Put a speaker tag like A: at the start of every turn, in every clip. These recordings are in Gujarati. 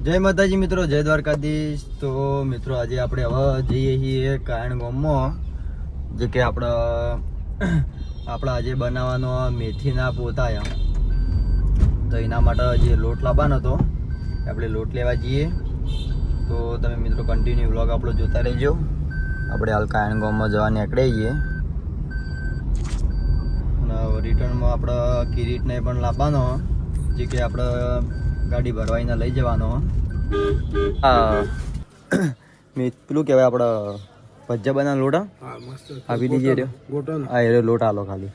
A: જય માતાજી મિત્રો, જય દ્વારકાધીશ. તો મિત્રો આજે આપણે હવે જઈએ છીએ કાયણ ગામમાં, જે કે આપણા આજે બનાવવાનો મેથીના પોતા. તો એના માટે જે લોટ લાવવાનો હતો આપણે લોટ લેવા જઈએ. તો તમે મિત્રો કન્ટિન્યુ વ્લોગ આપણો જોતા રહેજો. આપણે હાલ કાયણ ગામમાં જવા નીકળીએ છીએ અને રિટર્નમાં આપણે કિરીટને પણ લાવવાનો, જે કે આપણે ગાડી ભરવાઈને લઈ જવાનો. પેલું કહેવાય આપણે ભજીયા બનાવ લોટ આપી દીજે રહ્યો. હા એ લોટ આલો ખાલી.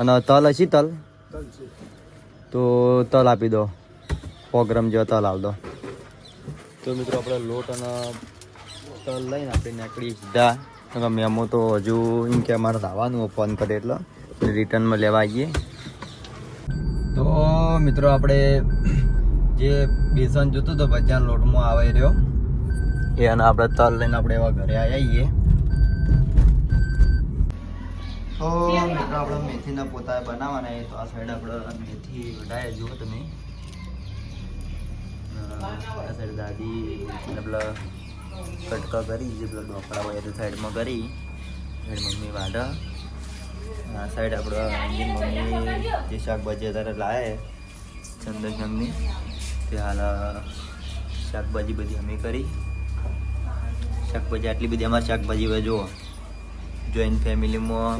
A: અને તલ હશે તલ, તો તલ આપી દો. 100 ગ્રામ જેવા તલ આપી દો. તો મિત્રો આપણે લોટ અને તલ લઈને આપણે નીકળી સીધા. મેમો તો હજુ એમ કે અમારે આવવાનું ફોન કરે એટલે રિટર્નમાં લેવા આવીએ. તો મિત્રો આપણે જે બેસન જોતું તો ભજીયાના લોટમાં આવે રહ્યો એ, અને આપણે તલ લઈને આપણે એવા ઘરે આવીએ. તો મિત્રો આપણે મેથીના પોતા બનાવવાના. તો આ સાઈડ આપણે મેથી વઢાય જુઓ તમે. આ સાઈડ દાદી પેલા કટકા કરી, જે પેલા ઢોકળા હોય એ સાઈડમાં કરી, સાઈડ મમ્મી વાઢા. આ સાઈડ આપણે મમ્મી જે શાકભાજી અત્યારે લાવે ચંદનની, તે હાલ શાકભાજી બધી અમે કરી. શાકભાજી આટલી બધી અમારે શાકભાજી હોય, જુઓ જોઈન્ટ ફેમિલીમાં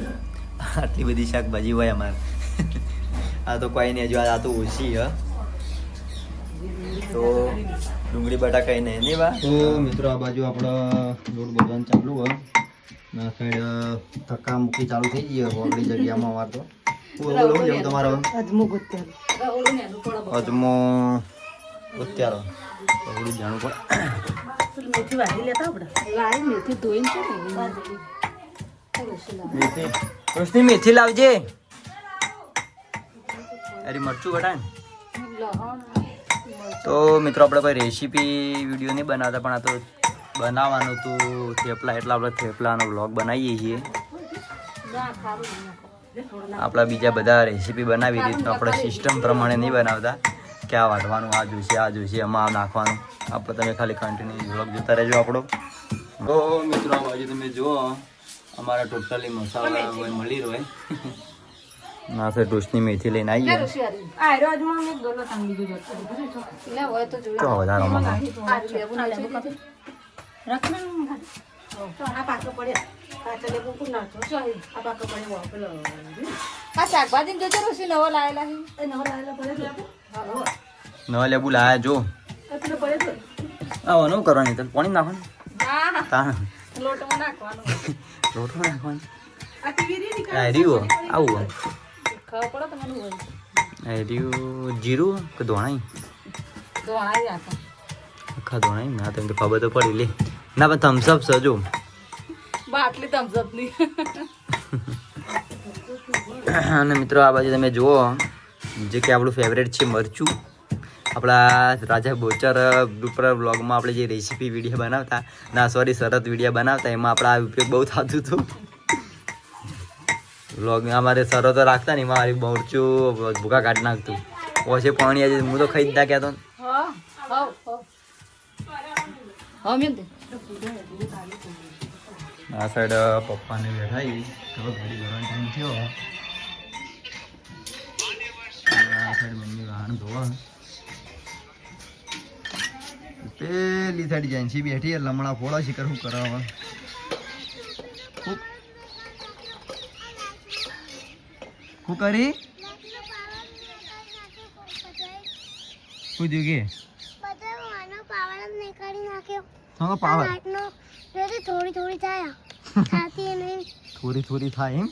A: આટલી બધી શાકભાજી હોય અમારે. આ તો કોઈ નહીં, હજુ આ તો ઓછી હ. તો ડુંગળી બટાકા નહીં નહીં બા. તો મિત્રો આ બાજુ આપણે લોટ બધવાનું ચાલુ હોય. આ સાઈડ ધક્કા મૂકી ચાલુ થઈ ગઈ ઓગળી જગ્યામાં. વાર તો જેવું તમારો અજમો ઉત્યારો થોડું જાણવું પડે.
B: મેથી વાળી લેતા આપણે મેથી ધોઈને છે
A: મેથી રોશની મેથી લાવજે. અરે મરચું ઘટાય. તો મિત્રો આપણે કોઈ રેસીપી વિડીયો નહીં બનાવતા, પણ આ તો બનાવવાનું હતું થેપલા, એટલે આપણે થેપલાનો વ્લોગ બનાવીએ છીએ. આપણા બીજા બધા રેસીપી બનાવી રીતનું આપણે સિસ્ટમ પ્રમાણે નહીં બનાવતા કે આ વાટવાનું, આ જોઈશે એમાં નાખવાનું. આપણે તમે ખાલી કન્ટિન્યુ વ્લોગ જોતા રહેજો આપણો. તો મિત્રો આ બાજુ તમે જુઓ અમારા ટોટલી મસાલા મળી રહે. ના સર ટોસ્ટની મેથી લઈને આવીએ. નવા લેબુ લાયા જો. આવો કરવાની તને પાણી નાખવાનું, લોટમાં નાખવાનું. આવું જીરું કે ધોણાઈ? આખા ધોણાઈ ના તમને ખબર તો પડી લે. ના પણ થમ્સઅપ છે જો,
B: બાટલી થમ્સઅપ ની.
A: અને મિત્રો આ બાજુ તમે જુઓ, જે કે આપણું ફેવરેટ છે મરચું. આપણા રાજા બોચર ઉપર વ્લોગમાં આપણે જે રેસીપી વિડીયો બનાવતા, ના સોરી શરત વિડીયો બનાવતા, એમાં આપણા આ ઉપયોગ બહુ થતું હતું. વ્લોગ અમારે શરતો રાખતા ને એમાં મારી મરચું ભૂકા કાઢી નાખતું. ઓછે પાણી આજે હું તો ખાઈ જ ના કહેતો. આ સાઈડ પપ્પાને બેઠાઈ ગાડી ભરવાનો ટાઈમ થયો. આ સાઈડ મમ્મી વાહન ધોવા. પેલી સાઈડ જેન્સી બેઠી લમણા ફોડા શિખર શું કરાવવા. શું કરી શું થયું કે પાવર થોડી થાય એમ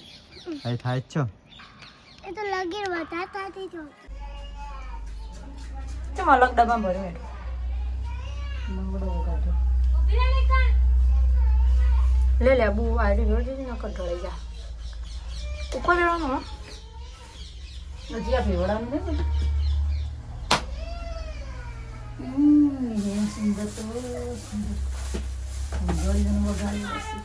A: થાય જ છો.
C: એ તો લગીર વધારે થાતી જો.
B: ચમ અલગ ડબ્બા ભર્યો હેઠો મંગળો કાઢો લે લેબુ આડી જોડે ન કઢળાઈ જા ઉપર લેવાનું. હજી આ ભેવડાનું છે ને. સુંદર તો સુંદર વગાડી હશે.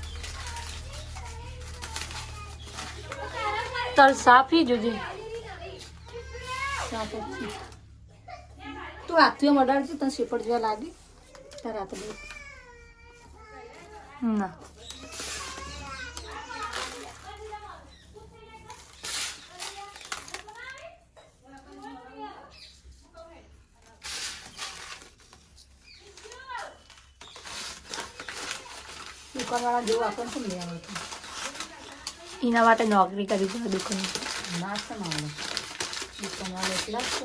B: તલ સાફી જોજે. સાફ જ છે. તું હાથીઓ મડાડજો તને શેપડ જેવા લાગે તારે હાથ ના દુકાનવાળા જેવું આપણને શું લઈ આવે એના માટે નોકરી કરી છે દુકાન ના છે મારે દુકાનવાળા એટલા જ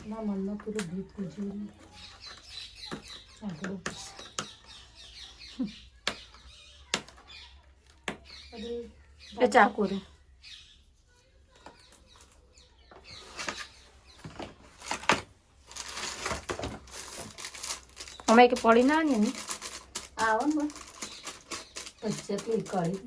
B: ના મનમાં પૂરું ગીત ગુજ્યું ચાકુ રે અમે કે પડી ના ને આવો ને બસ જેટલી કરી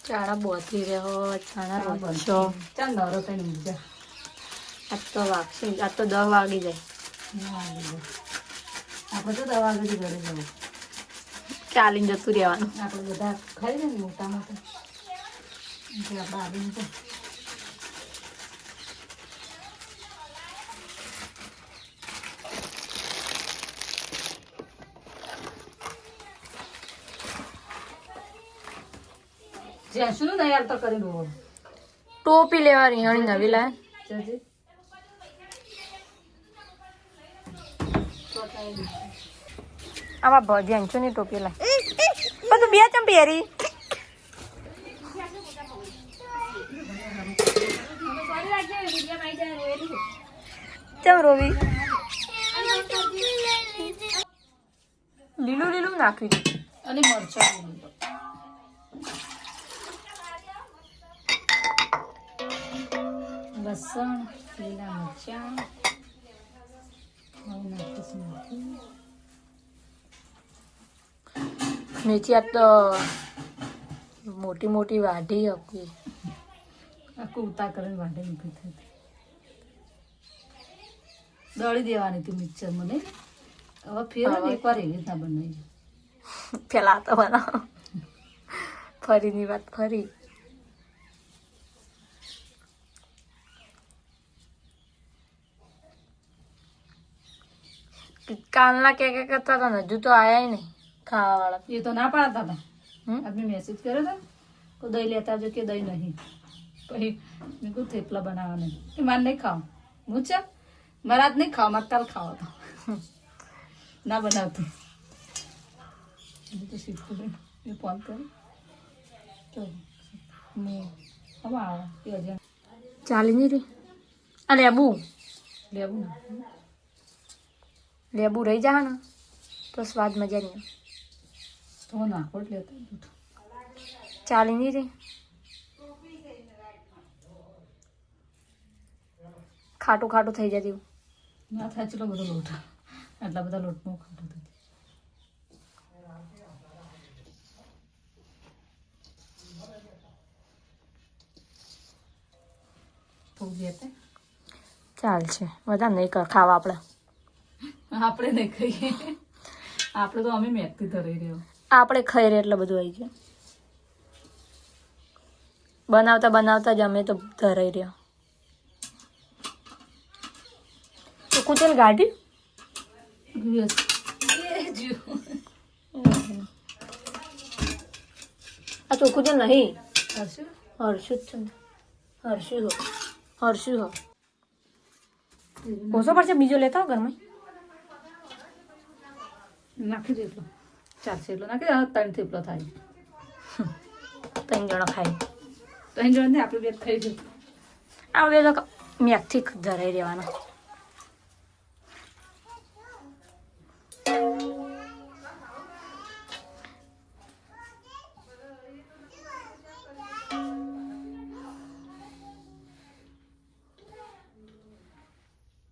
B: ચાણા બોતરી રહ્યો ચાણા બનશો ચાલ નવરો થઈને બીજા આજ તો વાગશે આજ તો 10 વાગી જાય આપણે તો 10 વાગે ઘરે જવું ચાલીને જતું રહેવાનું આપણે બધા ખાઈ ને મોટા મોટા આપણે આવીને તો જ્યાં શું નહીં યાર તો કરી દો ટોપી લેવાની હણી નવી લાય જજી આમાં ભજ્યા છો ની ટોપી લાય બધું બે ચમ પહેરી ચમ રોવી લીલું લીલું નાખી દે અને મરચાં લસણ લીલા મરચાં મેથી આ તો મોટી મોટી વાઢી આપી આખું ઉતા કરીને વાઢી મૂકી થઈ દળી દેવાની હતી મિક્સર મને હવે ફેર એકવાર એવી રીતના બનાવી પેલા તો બનાવો ફરીની વાત ફરી કાલના કે કરતા હતા ને હજુ તો આયા નહીં ખાવા વાળા એ તો ના પાડતા હતા આપણે મેસેજ કર્યો હતો તો દહીં લેતા આવજો કે દહીં નહીં પછી મેં કહું થેપલા બનાવવા નહીં કે મારે નહીં ખાવા હું છે મારા જ નહીં ખાવા મારે કાલ ખાવા તો ના બનાવતી તો શીખવું એ ફોન કર્યો તો હું હવે આવો એ હજાર ચાલી નહીં રે આ લેબુ લેબુ લેબુ રહી જા ને તો સ્વાદ મજા નહીં તો નાખો જ લેતો ચાલી નહીં રે ખાટું ખાટું થઈ જાય તેવું ના થાય ચલો બધો લોટ આટલા બધા લોટમાં ખાટું થાય ચાલશે બધા નહીં ખાવા આપણે આપણે નહીં ખાઈએ આપણે તો અમે મેથી ધરાઈ રહ્યો આપણે ખાઈ રહ્યા એટલે બધું આવી ગયું બનાવતા બનાવતા જ અમે તો ધરાઈ રહ્યો તો કુચલ ગાડી આ તો કુચલ નહીં હર્ષુ જ છે હર્ષુ હો ઓછો પડશે બીજો લેતા હો ઘરમાં નાખી દે એટલો ચાલશે એટલો નાખી દે 3 થેપલો થાય 3 જણા ખાય 3 જણા આપણે બે ખાઈ જઈએ આપણે તો મેથી ધરાઈ રહેવાના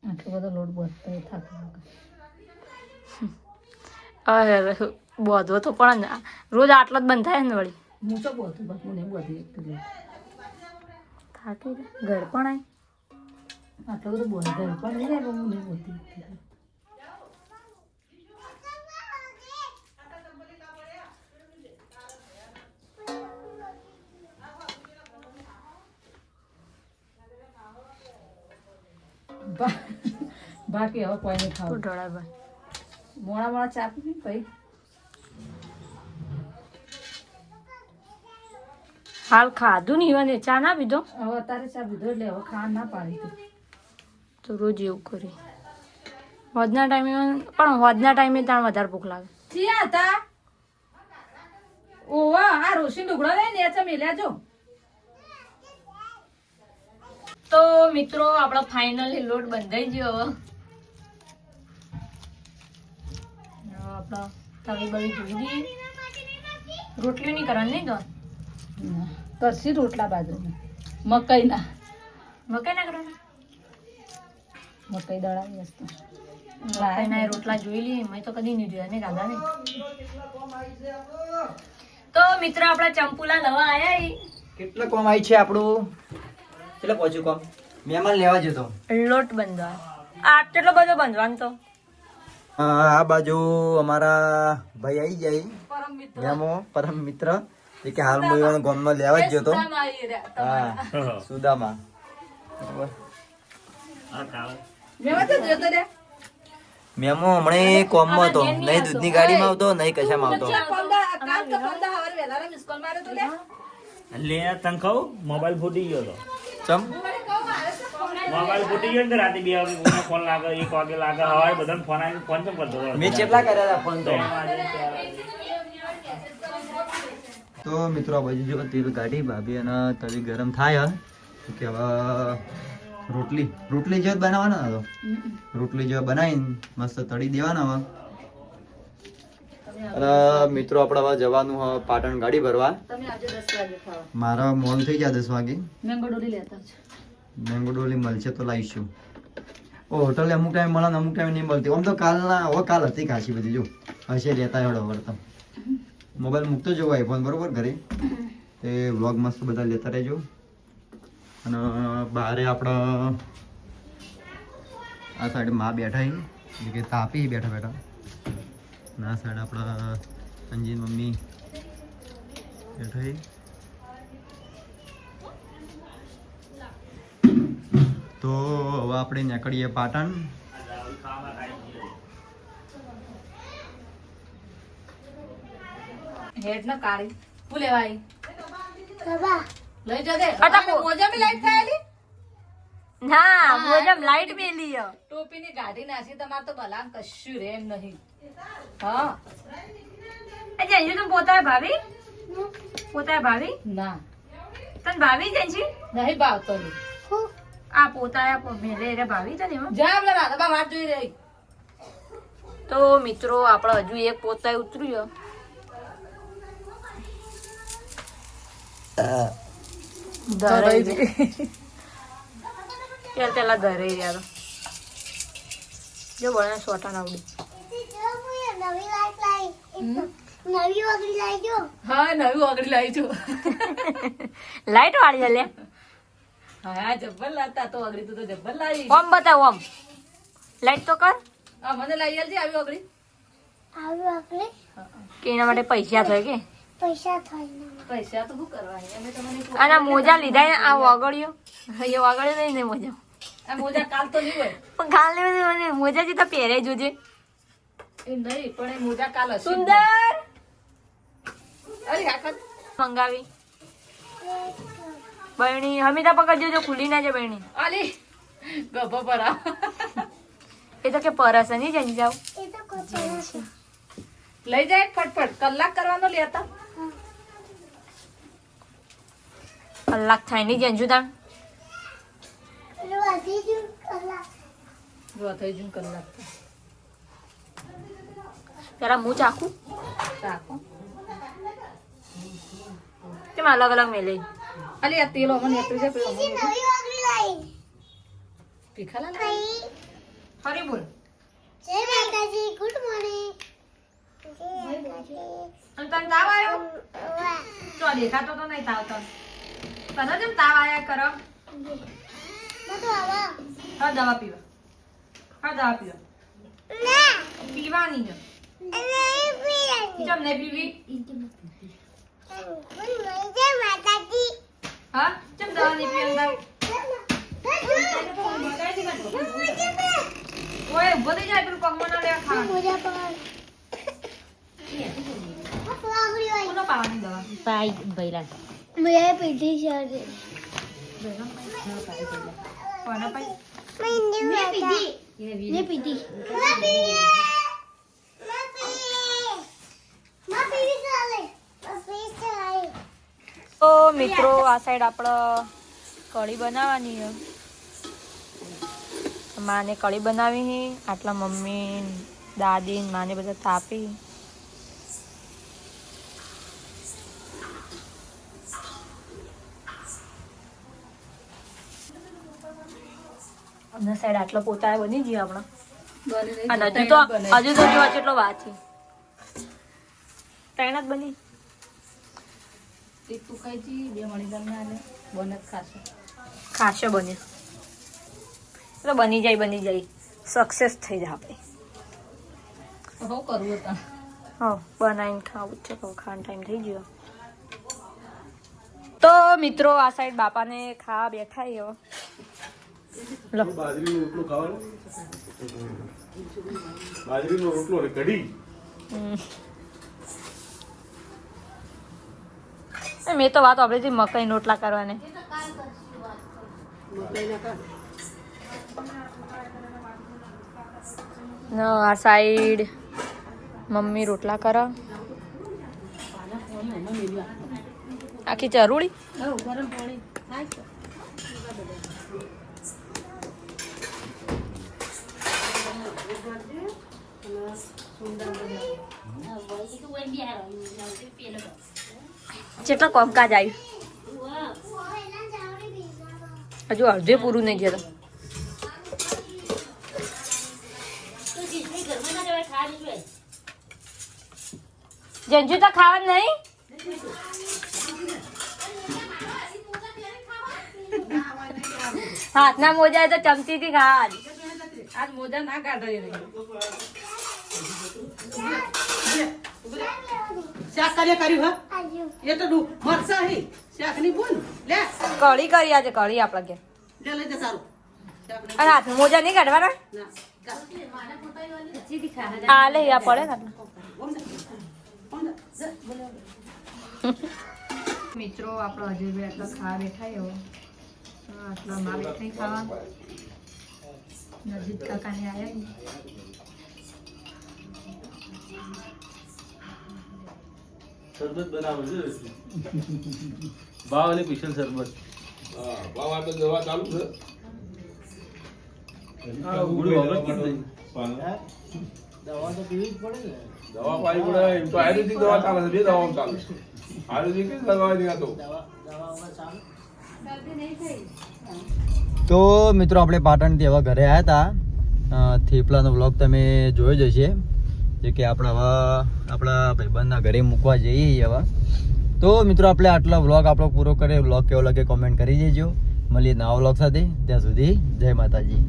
B: આટલો બધો લોટ બધો થાક બોધવો તો પણ રોજ આટલો જ બંધ થાય ને વળી
D: હું તો બોધું બસ હું નહીં બોધી એક તો
B: થાકી ઘર પણ આય
D: આટલો બધો બોધ ઘર પણ નહીં જાય હું નહીં બોધી બાકી હવે કોઈ નહીં ખાવું
B: ઢોળા ભાઈ
D: મોડા ચા પી ભાઈ
B: હાલ ખાધું નહીં અને ચા ના પીધો
D: હવે અત્યારે ચા પીધો એટલે હવે ખાવા ના પાડી તું
B: તો રોજ એવું કરી હોજના ટાઈમે પણ હોજના ટાઈમે ત્યાં વધારે ભૂખ લાગે
D: ચિયા હતા ઓવા આ રોશી લુગડો લઈ ને ચા મેલ્યા જો
B: તો મિત્રો આપણો ફાઇનલી લોટ બંધાઈ ગયો હવે આપણો તવી બવી જોઈ દઈએ રોટલી નહીં કરવાની નહીં તો
D: કરશી રોટલા બાજુના મકઈના
B: મકાઈ ના કરવાની
D: મકઈ દળાવી હશે
B: મકાઈના એ રોટલા જોઈ લઈએ મેં તો કદી નહીં જોયા ને દાદા ને તો મિત્રો આપણા ચંપુલા નવા આયા
A: કેટલા કોમ આવી છે આપણું કેટલા પહોંચ્યું કોમ મહેમાન લેવા જતો
B: લોટ બંધવા આટલો બધો બંધવાનો તો
A: આ બાજુ અમારા ભાઈ આવી જાય મેમો પરમ મિત્ર એ કે હાલ હું ગામમાં લેવા જ જતો હા સુદામા મેમો હમણાં કોમમાં હતો નહીં દૂધની ગાડીમાં આવતો નહીં કશામાં આવતો
E: લે તને કહું મોબાઈલ ફૂટી ગયો તો
A: ચમ
E: મોબાઈલ ફૂટી ગયો ને રાતે 2 વાગે કોઈને ફોન લાગે 1 વાગે લાગે હવારે બધાને ફોન આવીને ફોન કેમ કરતો હતો?
A: મેં કેટલા કર્યા હતા ફોન તો મિત્રો આ બાજુ જો તેલ ગાડી ભાભી અને તવી ગરમ થાય તો કે હવે રોટલી જેવો જ બનાવવાના હતો રોટલી જેવો બનાવીને મસ્ત તળી દેવાના હવે અને મિત્રો આપણે હવે જવાનું હવે પાટણ ગાડી ભરવા
D: તમે આજે 10 વાગે ખાવા
A: મારા મોલ થઈ ગયા 10 વાગે
D: મેંગો ડોલી લેતા છે
A: મેંગો ડોલી મળશે તો લાવીશું ઓ હોટલે અમુક ટાઈમ મળે ને અમુક ટાઈમ નહીં મળતી આમ તો કાલ હતી ખાસી બધી જો હશે લેતા એવડો વળતા મોબાઈલ મૂકતો જવો આઈફોન બરોબર ઘરે એ વ્લોગ મસ્ત બધા લેતા રહેજો અને બહારે આપણે આ સાઈડ માં બેઠા એટલે કે તાપી બેઠા બેઠા અને આ સાઈડ આપણા અંજી મમ્મી બેઠા તો હવે આપણે નીકળીએ પાટણ
D: હેડ ન કાળી હું લેવાય
C: બાબા
D: લઈ જજે
B: અટા
D: મોજા મે લાઈટ થાયલી
B: ના મોજમ લાઈટ મેલી હે
D: ટોપીની ગાડી નાસી તમાર તો બલામ કશું રે એમ નહીં હા
B: એ જઈ તું પોતા ભાભી ભાભી
D: ના
B: તને ભાભી જઈ છે
D: નહીં ભાવતો નહીં
C: હું
B: આ પોતા મેલે રે ભાભી તને એમાં
D: જા આપણે રાધાબા વાત જોઈ રહી
B: તો મિત્રો આપણે હજુ એક પોતા ઉતર્યો ધરાઈ દે પેલા ધરાઈ રહ્યા જો બળા સોટા નાવડી
C: નવી લાઈટ લાવી નવી વગડી લાવી જો
D: હા નવી ઓગળી લાવી છું
B: લાઈટ વાળી લે
D: હા જબ્બર લાતા તો ઓગળી તું તો જબ્બર લાવી
B: ઓમ બતાવ ઓમ લાઈટ તો કર
D: આ મને લાવી આલજે આવી ઓગળી
C: આવી વગડી
B: કે એના માટે પૈસા થાય કે
C: પૈસા થાય ને
D: પૈસા તો શું કરવા અમે તમને
B: આના મોજા લીધા ને આ વાગડ્યો એ વાગડ્યો નહીં ને મોજા
D: આ મોજા કાલ તો નહીં હોય
B: પણ કાલ મને મોજા થી તો પહેરે જોજે
D: એ નહીં પણ એ મોજા કાલ હશે
B: સુંદર
D: અરે આખા
B: મંગાવી બહેણી હમીતા પકડજો જો ખુલી ના જાય બહેણી
D: આલી ગભો પર
B: એ તો કે પરસ નહીં જઈ જાવ
C: એ તો કોચા છે
D: લઈ જાય ફટફટ કલાક કરવાનો લેતા
B: કલાક થાય નહીં જંજુ તાણ
C: પેલું વધી ગયું કલાક
D: જો થઈ જું કલાક
B: પેલા હું ચાખું
D: રાખો
B: કેમ અલગ અલગ મેલે
D: અલી આ તેલો મને એટલું છે પેલો
C: નવી વગડી લાવી
D: પીખાલા
C: કઈ
B: ફરી બોલ
C: જય માતાજી ગુડ મોર્નિંગ જય માતાજી
B: અને તને તાવ આવ્યો
C: વાહ
B: તો દેખાતો તો નહીં તાવ તને તને કેમ તાવ આવ્યા કરો
C: બધું આવા
B: હા દવા પીવા
C: ના
B: પીવાની છે
C: નહીં પીવાની
B: ચમ નહીં પીવી
C: ગુડ મોર્નિંગ જય માતાજી
B: હા ચમ દવા નહીં પીવી અંદર ઓય ઉભો થઈ જાય પેલું પગમાં ના લેવા ખા
C: મોજા પર ફ્લાવરી હોય
B: કોનો પાવાની દવા
C: મેં પીધી છે
B: કોનો પાઈ
C: મેં પીધી મેં પીધી
B: તો મિત્રો આ સાઈડ આપણે કઢી બનાવવાની છે માને કઢી બનાવી છે આટલા મમ્મી દાદી ને માને બધા તાપી અને સાઈડ આટલો પોતા બની ગયો આપણો અને હજુ તો જોવા કેટલો વાર છે ત્રણ જ બની
D: એક તું ખાઈ જી, 2 મણી તમને આલે બોનસ ખાશે.
B: ખાશે બને એટલે બની જાય સક્સેસ થઈ જાય આપણે
D: તો હું કરવું હતા
B: હા બનાવીને ખાવું જ છે તો ખાવાનો ટાઈમ થઈ ગયો તો મિત્રો આ સાઈડ બાપાને ખાવા બેઠા હવે લો
F: બાજરીનો રોટલો ખાવાનો બાજરીનો રોટલો અને કઢી
B: મેં તો વાત આપણે જે મકાઈ રોટલા કરવાને આ સાઈડ મમ્મી રોટલા કરે આખી ચરૂડી કેટલા કોમકાજ આવ્યું હજુ અડધે પૂરું નહીં જતો જંજુ તો ખાવા નહીં હાથના મોજા તો ચમચી થી ખાવા
D: આજ મોજા ના કાઢો એને.
G: શાક કર્યું હા એ તો મરસા હે શાક ની બોલ લે
B: કઢી કરી આજે કઢી આપણા ઘેર
G: લે લઈ જા સારું શાક નહીં.
B: અને હાથ મોજા નહીં કાઢવાના
G: ના
B: આ લે આ પડે ને
G: ઓમ જા.
B: મિત્રો આપણો હજુ બી આટલો ખાવા બેઠા એવો આટલા માં બેઠા ખાવા નજીક કાકાને આવ્યા
F: શરબત બનાવો છે
A: ભાવ અને સ્પેશિયલ શરબત
F: હા બાવા તો દવા ચાલુ છે
A: દવા તો પીવી જ પડે ને
F: દવા પાઈ પડે એમ તો આયુર્વેદિક દવા ચાલે છે બે દવાઓ ચાલે છે આયુર્વેદિક જ દવા નહીં આ
A: તો મિત્રો આપણે પાટણથી હવે ઘરે આવ્યા હતા થેપલાનો વ્લોગ તમે જોયો જ હશે જે કે આપણે હવે આપણા ભાઈબંધના ઘરે મૂકવા જઈએ હવે તો મિત્રો આપણે આટલા વ્લોગ આપણો પૂરો કરીએ વ્લોગ કેવો લાગે કોમેન્ટ કરી દેજો મળીએ નવા વ્લોગ સાથે ત્યાં સુધી જય માતાજી.